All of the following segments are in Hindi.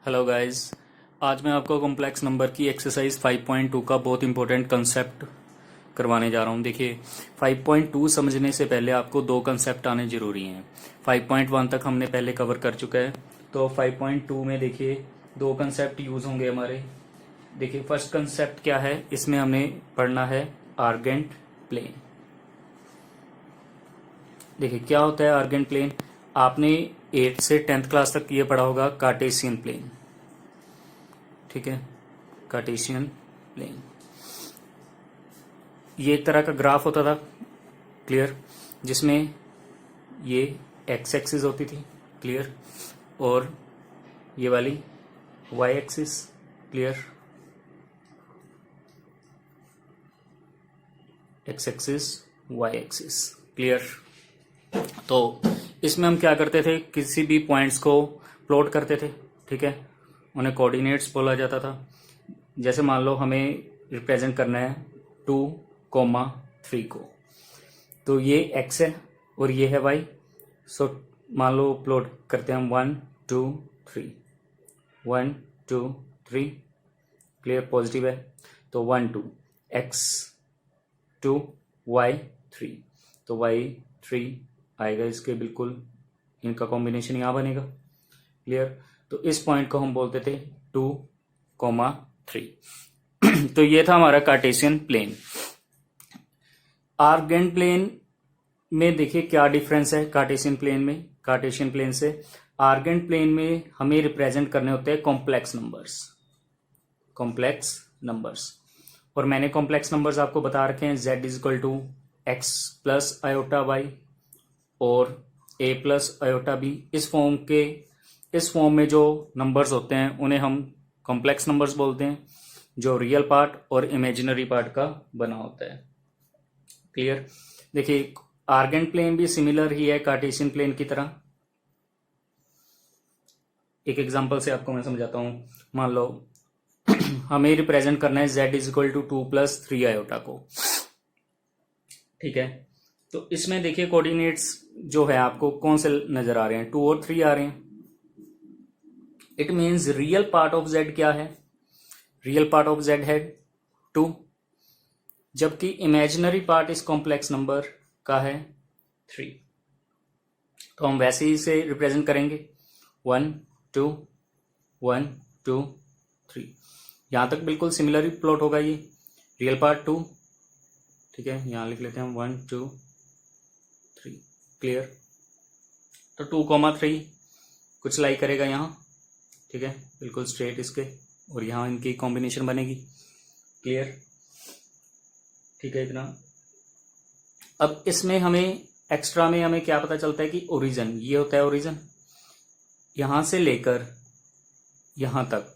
Hello guys. आज मैं आपको कॉम्प्लेक्स नंबर की एक्सरसाइज 5.2 का बहुत इंपॉर्टेंट कंसेप्ट करवाने जा रहा हूँ। देखिए 5.2 समझने से पहले आपको दो कंसेप्ट आने जरूरी हैं। 5.1 तक हमने पहले कवर कर चुका है, तो 5.2 में देखिए दो कंसेप्ट यूज होंगे हमारे। देखिए फर्स्ट कंसेप्ट क्या है, इसमें हमने पढ़ना है आर्गेंट प्लेन। देखिए क्या होता है आर्गेंट प्लेन, आपने 8th से 10th क्लास तक ये पढ़ा होगा कार्टेशियन प्लेन। ठीक है, कार्टेशियन प्लेन ये एक तरह का ग्राफ होता था, क्लियर, जिसमें ये एक्स एक्सिस होती थी, क्लियर, और ये वाली Y axis, clear, X axis Y axis, clear. तो इसमें हम क्या करते थे, किसी भी पॉइंट्स को प्लॉट करते थे, ठीक है, उन्हें कोऑर्डिनेट्स बोला जाता था। जैसे मान लो हमें रिप्रेजेंट करना है 2,3 को, तो ये x है और ये है y। सो मान लो प्लॉट करते हैं हम 1 2 3 1 2 3, क्लियर, पॉजिटिव है तो 1 2 x 2 y 3, तो y 3 आएगा इसके, बिल्कुल इनका कॉम्बिनेशन यहाँ बनेगा, क्लियर। तो इस पॉइंट को हम बोलते थे 2,3। तो ये था हमारा कार्टेशियन प्लेन। आर्गेंट प्लेन में देखिए क्या डिफरेंस है कार्टेशियन प्लेन में, कार्टेशियन प्लेन से। आर्गेंट प्लेन में हमें रिप्रेजेंट करने होते हैं कॉम्प्लेक्स नंबर्स, कॉम्प्लेक्स नंबर्स। और मैंने कॉम्प्लेक्स नंबर्स आपको बता रखे हैं, z is equal to X plus iota Y और a प्लस आयोटा बी। इस फॉर्म में जो नंबर्स होते हैं उन्हें हम कॉम्प्लेक्स नंबर्स बोलते हैं, जो रियल पार्ट और इमेजिनरी पार्ट का बना होता है, क्लियर। देखिए आर्गेंट प्लेन भी सिमिलर ही है कार्टेशियन प्लेन की तरह। एक एग्जांपल से आपको मैं समझाता हूं। मान लो हमें रिप्रेजेंट करना है z is equal to 2 plus 3 iota को, ठीक है। तो इसमें देखिए कोऑर्डिनेट्स जो है आपको कौन से नजर आ रहे हैं, 2 और 3 आ रहे हैं। It means real part of z क्या है, रियल पार्ट ऑफ z है 2, जबकि इमेजिनरी पार्ट इस कॉम्प्लेक्स नंबर का है 3। तो हम वैसे ही इसे रिप्रेजेंट करेंगे 1 2 1 2 3। यहां तक बिल्कुल सिमिलर ही प्लॉट होगा, ये रियल पार्ट 2, ठीक है, यहां लिख लेते हैं 1 2 3, क्लियर। तो 2,3 कुछ लाई करेगा यहाँ, ठीक है, बिल्कुल स्ट्रेट इसके, और यहाँ इनकी कॉम्बिनेशन बनेगी, क्लियर, ठीक है इतना। अब इसमें हमें एक्स्ट्रा में हमें क्या पता चलता है कि ओरिजिन, ये होता है ओरिजिन, यहां से लेकर यहां तक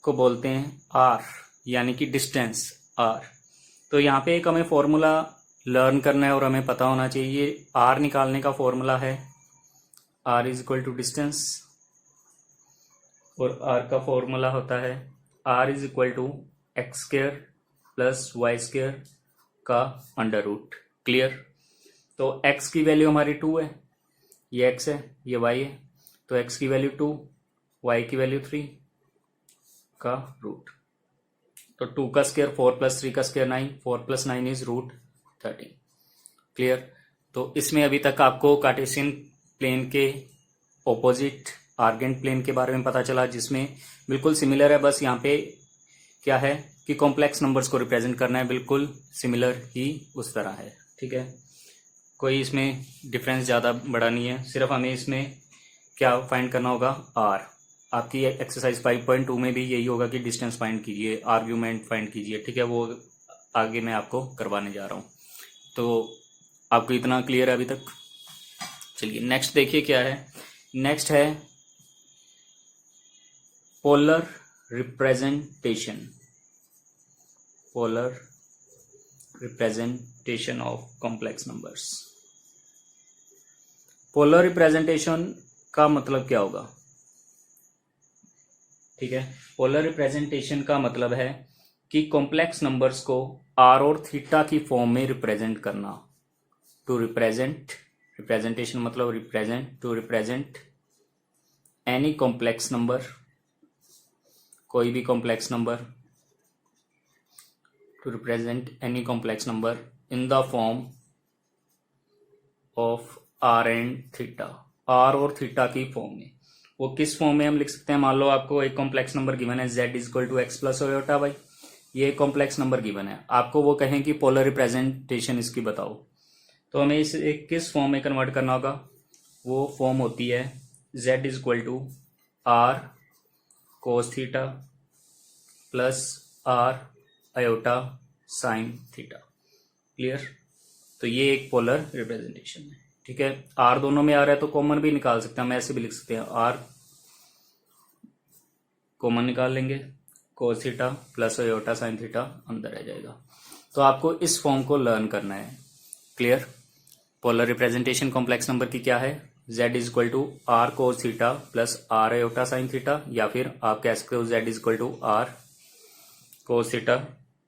को बोलते हैं आर, यानी कि डिस्टेंस आर। तो यहाँ पे एक हमें फॉर्मूला लर्न करना है और हमें पता होना चाहिए, आर निकालने का फॉर्मूला है R is equal to distance, और आर का फॉर्मूला होता है R is equal to X square plus Y square का अंडर रूट, क्लियर। तो x की वैल्यू हमारी 2 है, ये x है ये y है, तो x की वैल्यू 2, y की वैल्यू 3 का रूट, तो 2 का स्क्वायर 4 प्लस 3 का square 9, 4 plus 9 is root 13, clear. तो इसमें अभी तक आपको कार्टेशियन प्लेन के ऑपोजिट आर्गेंट प्लेन के बारे में पता चला, जिसमें बिल्कुल सिमिलर है, बस यहाँ पे क्या है कि कॉम्प्लेक्स नंबर्स को रिप्रेजेंट करना है, बिल्कुल सिमिलर ही उस तरह है, ठीक है। कोई इसमें डिफरेंस ज़्यादा बड़ा नहीं है, सिर्फ हमें इसमें क्या फाइंड करना होगा, आर। आपकी एक्सरसाइज 5.2 में भी यही होगा कि डिस्टेंस फाइंड कीजिए, आर्ग्यूमेंट फाइंड कीजिए, ठीक है, वो आगे मैं आपको करवाने जा रहा हूँ। तो आपको इतना क्लियर है अभी तक। चलिए नेक्स्ट देखिए क्या है, नेक्स्ट है polar representation, polar representation of complex numbers. Polar representation का मतलब क्या होगा, ठीक है। पोलर रिप्रेजेंटेशन का मतलब है कि कॉम्प्लेक्स नंबर्स को आर और थीटा की फॉर्म में रिप्रेजेंट करना। टू रिप्रेजेंट, रिप्रेजेंटेशन मतलब represent, to represent any complex number, कोई भी complex number, to represent any complex number in the form of R and theta, R और थीटा की फॉर्म में। वो किस फॉर्म में हम लिख सकते हैं? मान लो आपको एक कॉम्प्लेक्स नंबर गिवन है z equal to X plus iota Y, ये कॉम्प्लेक्स नंबर गिवन है, आपको वो कहें कि पोलर रिप्रेजेंटेशन इसकी बताओ, तो हमें इसे किस फॉर्म में कन्वर्ट करना होगा? वो फॉर्म होती है z equal to R cos theta plus R iota sine theta. Clear? तो ये एक पोलर रिप्रेजेंटेशन है। ठीक है, आर दोनों में आ रहा है तो कॉमन भी निकाल सकते हैं, हम ऐसे भी लिख सकते हैं, आर कॉमन निकाल लेंगे, कोस theta plus iota sine theta अंदर रह जाएगा। तो आपको इस फॉर्म को लर्न करना है। Clear? Polar representation complex number की क्या है? z equal to R cos theta plus R iota sine theta, या फिर आप कह सकते हो z equal to R cos theta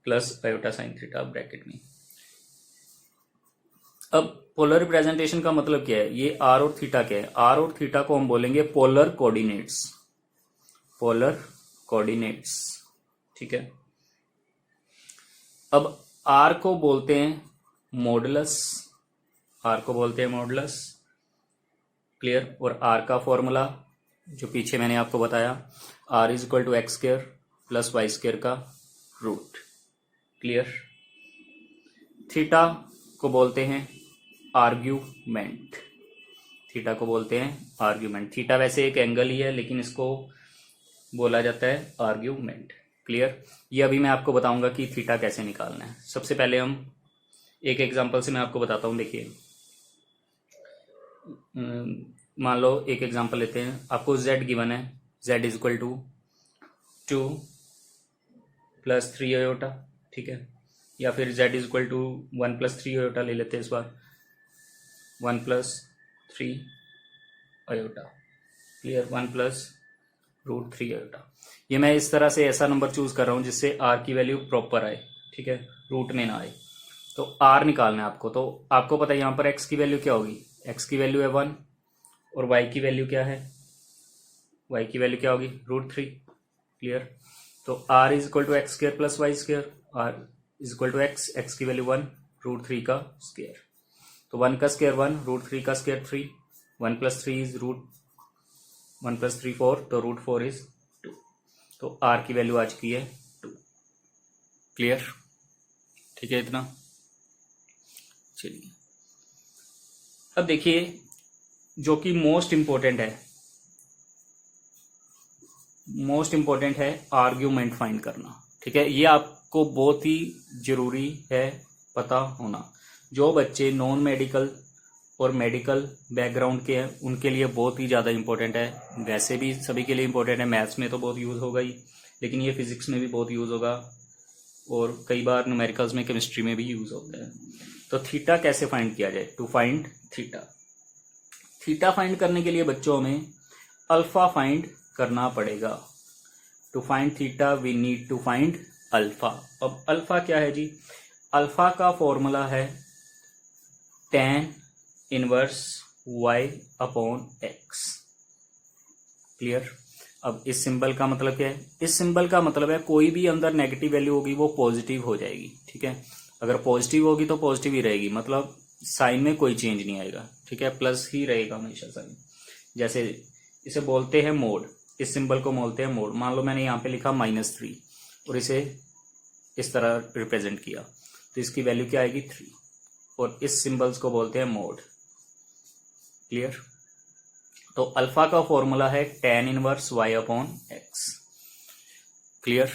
plus iota sine theta bracket में। अब पोलर रिप्रेजेंटेशन का मतलब क्या है? ये आर और थीटा क्या है? आर और थीटा को हम बोलेंगे पोलर कोऑर्डिनेट्स, पोलर कोऑर्डिनेट्स। ठीक है, अब आर को बोलते हैं मॉडुलस, आर को बोलते हैं मॉडुलस। क्लियर? और आर का फॉर्मूला जो पीछे मैंने आपको बताया, R is equal to X square plus Y square का रूट। क्लियर? थीटा को बोलते हैं आर्ग्यूमेंट, थीटा को बोलते हैं आर्ग्यूमेंट। थीटा वैसे एक एंगल ही है, लेकिन इसको बोला जाता है आर्ग्यूमेंट। क्लियर? ये अभी मैं आपको बताऊंगा कि थीटा कैसे निकालना है। सबसे पहले हम एक एग्जांपल से मैं आपको बताता हूं। देखिए, मान लो एक एग्जांपल लेते हैं, आपको z गिवन है, z is equal to 2 plus 3 iota. ठीक है, या फिर z is equal to 1 plus 3 iota ले लेते हैं इस बार, 1 plus 3 iota. Clear? 1 plus root 3 iota. ये मैं इस तरह से ऐसा नंबर चूज कर रहा हूं जिससे r की वैल्यू प्रॉपर आए। ठीक है, रूट में ना आए। तो r निकालना है आपको, तो आपको पता है यहां पर x की वैल्यू क्या होगी? x की वैल्यू है 1, और y की वैल्यू क्या है? y की वैल्यू क्या होगी? रूट 3। क्लियर? तो r is equal to X square plus Y square, r is equal to x की वैल्यू 1, रूट 3 का स्क्वायर। तो 1 का स्क्वायर 1, रूट 3 का square 3, 1 plus 3 is root 1 plus 3 4, तो रूट 4 इज 2। तो r की वैल्यू आ चुकी है 2। क्लियर? ठीक है इतना? चलिए, अब देखिए जो कि मोस्ट इंपॉर्टेंट है आर्ग्यूमेंट फाइंड करना। ठीक है, ये आपको बहुत ही जरूरी है पता होना। जो बच्चे नॉन मेडिकल और मेडिकल बैकग्राउंड के हैं उनके लिए बहुत ही ज़्यादा इंपॉर्टेंट है। वैसे भी सभी के लिए इंपॉर्टेंट है, मैथ्स में तो बहुत यूज़ होगा ही, लेकिन ये फिजिक्स में भी बहुत यूज़ होगा, और कई बार न्यूमेरिकल्स में, केमिस्ट्री में भी यूज़ होता है। तो थीटा कैसे फाइंड किया जाए? टू फाइंड थीटा फाइंड करने के लिए बच्चों में अल्फा फाइंड करना पड़ेगा। To find theta we need to find alpha. अब अल्फा क्या है जी? अल्फा का फॉर्मूला है tan inverse y upon x। Clear? अब इस सिंबल का मतलब क्या है? इस सिंबल का मतलब है कोई भी अंदर नेगेटिव वैल्यू होगी वो पॉजिटिव हो जाएगी। ठीक है, अगर पॉजिटिव होगी तो पॉजिटिव ही रहेगी, मतलब साइन में कोई चेंज नहीं आएगा। ठीक है, प्लस ही रहेगा हमेशा साइन। जैसे इसे बोलते हैं मोड, इस सिंबल को बोलते हैं मोड। मान लो मैंने यहाँ पे लिखा -3 और इसे इस तरह रिप्रेजेंट किया, तो इसकी वैल्यू क्या आएगी? 3, और इस सिंबल्स को बोलते हैं मोड। क्लियर? तो अल्फा का फॉर्मूला है tan inverse y upon x। Clear?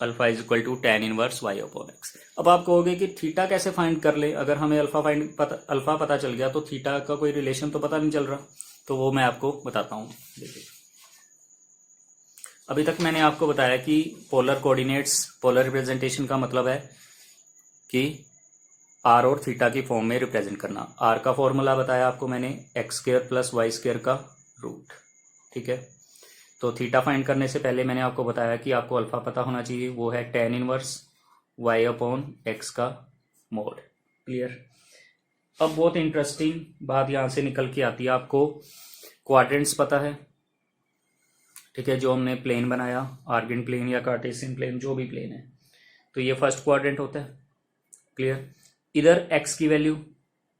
Alpha is equal to tan inverse y upon x। अब आप कहोगे कि थीटा कैसे फाइंड कर ले? अगर हमें अल्फा पता चल गया तो थीटा का कोई रिलेशन तो पता नहीं चल रहा, तो वो मैं आपको बताता हूं। देखिए, अभी तक मैंने आपको बताया कि पोलर कोऑर्डिनेट्स, पोलर रिप्रेजेंटेशन का मतलब है कि आर और थीटा की फॉर्म में रिप्रेजेंट करना। आर का फॉर्मूला बताया आपको मैंने, X square plus Y square का रूट। ठीक है, तो थीटा फाइंड करने से पहले मैंने आपको बताया कि आपको अल्फा पता होना चाहिए, वो है tan inverse y upon x का मोड। क्लियर? अब बहुत इंटरेस्टिंग बात यहाँ से निकल के आती है, आपको क्वाड्रेंट्स पता है, ठीक है, जो हमने प्लेन बनाया, आर्गन प्लेन या कार्टेशियन प्लेन, जो भी प्लेन है, तो ये फर्स्ट क्वाड्रेंट होता है। क्लियर। इधर x की वैल्यू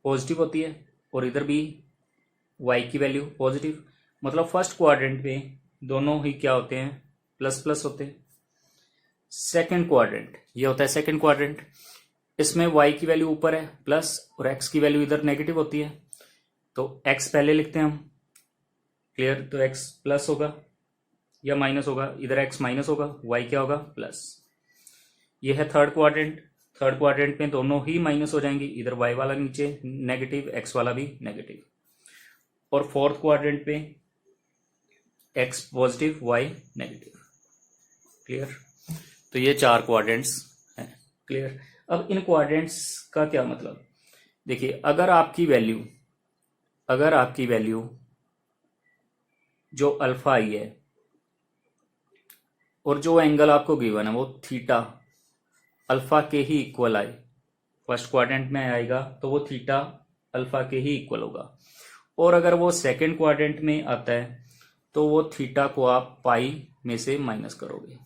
पॉजिटिव होती है और इधर भी y की वैल्यू पॉजिटिव, मतलब फर्स्ट क्वाड्रेंट में दोनों ही क्या होते हैं, प्लस प्लस होते हैं। सेकंड क्वाड्रेंट, ये होता है सेकंड क्वाड्रेंट, इसमें y की वैल्यू ऊपर है प्लस और x की वैल्यू इधर नेगेटिव होती है, तो x पहले लिखते हैं हम। क्लियर। तो x प्लस होगा या माइनस होगा, इधर x माइनस होगा, y क्या होगा, प्लस। ये है थर्ड क्वाड्रेंट। थर्ड क्वाड्रेंट में दोनों ही माइनस हो जाएंगे, इधर y वाला नीचे नेगेटिव, x वाला भी नेगेटिव। और फोर्थ क्वाड्रेंट पे x positive, y negative. Clear. तो ये 4 क्वाड्रेंट्स हैं। क्लियर। अब इन क्वाड्रेंट्स का क्या मतलब, देखिए, अगर आपकी वैल्यू जो अल्फा आई है और जो एंगल आपको गिवन है वो थीटा अल्फा के ही इक्वल आए, फर्स्ट क्वाड्रेंट में आएगा तो वो थीटा अल्फा के ही इक्वल होगा। और अगर वो सेकंड क्वाड्रेंट में आता है तो वो थीटा को आप पाई में से माइनस करोगे।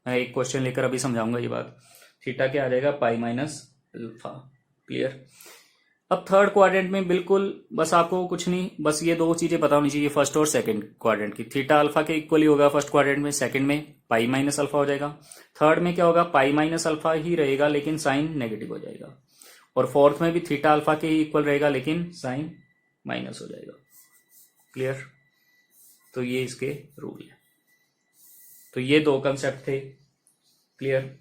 मैं एक क्वेश्चन लेकर अभी समझाऊंगा ये बात। थीटा क्या आ जाएगा, पाई माइनस अल्फा। क्लियर। अब थर्ड क्वाड्रेंट में बिल्कुल बस आपको कुछ नहीं, बस ये 2 चीजें पता होनी चाहिए, फर्स्ट और सेकंड क्वाड्रेंट की। थीटा अल्फा के इक्वल ही होगा फर्स्ट क्वाड्रेंट में, सेकंड में पाई माइनस अल्फा हो जाएगा, थर्ड में क्या होगा, पाई माइनस अल्फा ही रहेगा लेकिन साइन नेगेटिव हो जाएगा, और फोर्थ में भी थीटा अल्फा के ही इक्वल रहेगा लेकिन साइन माइनस हो जाएगा। क्लियर। तो ये इसके रूल है। तो ये 2 कंसेप्ट थे। क्लियर।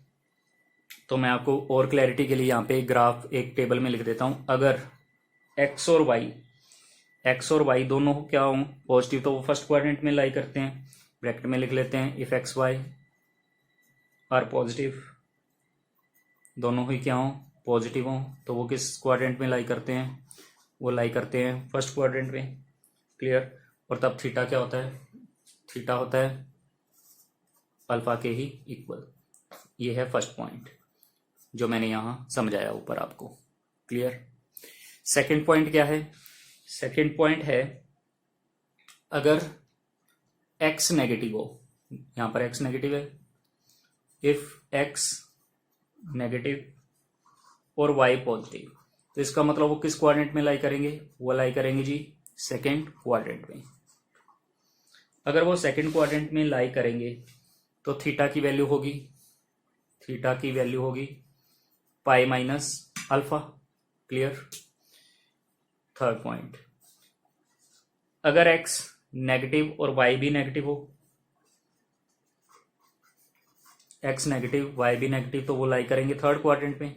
तो मैं आपको और क्लैरिटी के लिए यहाँ पे ग्राफ एक टेबल में लिख देता हूं। अगर x और y दोनों क्या हों पॉजिटिव तो वो फर्स्ट क्वाड्रेंट में लाई करते हैं। ब्रैकेट में लिख लेते हैं if x y are positive, दोनों ही क्या हों पॉजिटिव हों, तो वो किस क्वाड्रेंट में लाई करते हैं, वो लाई करते हैं फर्स्ट क्वाड्रेंट में। क्लियर। और तब थीटा क्या होता है, थीटा होता है अल्फा के ही इक्वल। ये है फर्स्ट पॉइंट जो मैंने यहां समझाया ऊपर आपको। क्लियर। सेकंड पॉइंट क्या है, सेकंड पॉइंट है अगर x नेगेटिव हो, यहां पर x नेगेटिव है, इफ x नेगेटिव और y पॉजिटिव, तो इसका मतलब वो किस क्वाड्रेंट में लाई करेंगे, वो लाई करेंगे जी सेकंड क्वाड्रेंट में। अगर वो सेकंड क्वाड्रेंट में लाई करेंगे तो थीटा की वैल्यू होगी pi minus alpha. Clear. Third point, अगर x नेगेटिव और y भी नेगेटिव हो, x नेगेटिव y भी नेगेटिव, तो वो लाई करेंगे थर्ड क्वाड्रेंट में।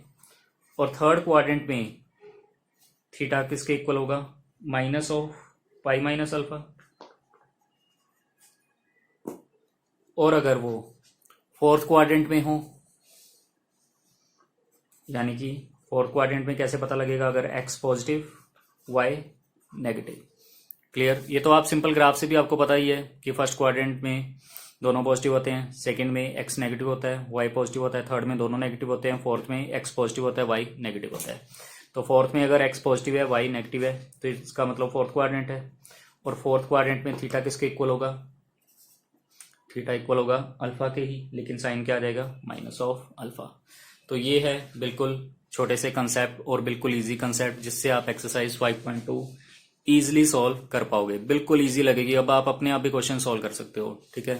और थर्ड क्वाड्रेंट में थीटा किसके इक्वल होगा, minus of pi minus alpha. और अगर वो फोर्थ क्वाड्रेंट में हो, यानी कि फोर्थ क्वाड्रेंट में कैसे पता लगेगा, अगर x positive y negative. Clear. ये तो आप सिंपल ग्राफ से भी आपको पता ही है कि फर्स्ट क्वाड्रेंट में दोनों पॉजिटिव होते हैं, सेकंड में x नेगेटिव होता है, y पॉजिटिव होता है, थर्ड में दोनों नेगेटिव होते हैं, फोर्थ में x पॉजिटिव होता है, y नेगेटिव होता है। तो फोर्थ में अगर x पॉजिटिव है y नेगेटिव है तो इसका मतलब फोर्थ क्वाड्रेंट है। और फोर्थ क्वाड्रेंट में थीटा किसके इक्वल होगा, थीटा इक्वल होगा अल्फा के ही, लेकिन साइन क्या आ जाएगा, माइनस ऑफ अल्फा। तो ये है बिल्कुल छोटे से कंसेप्ट और बिल्कुल इजी कंसेप्ट जिससे आप एक्सरसाइज 5.2 ईजिली सॉल्व कर पाओगे, बिल्कुल इजी लगेगी। अब आप अपने आप भी क्वेश्चन सॉल्व कर सकते हो। ठीक है।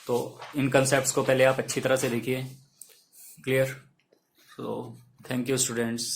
तो इन कंसेप्ट्स को पहले आप अच्छी तरह से देखिए। Clear. So thank you students.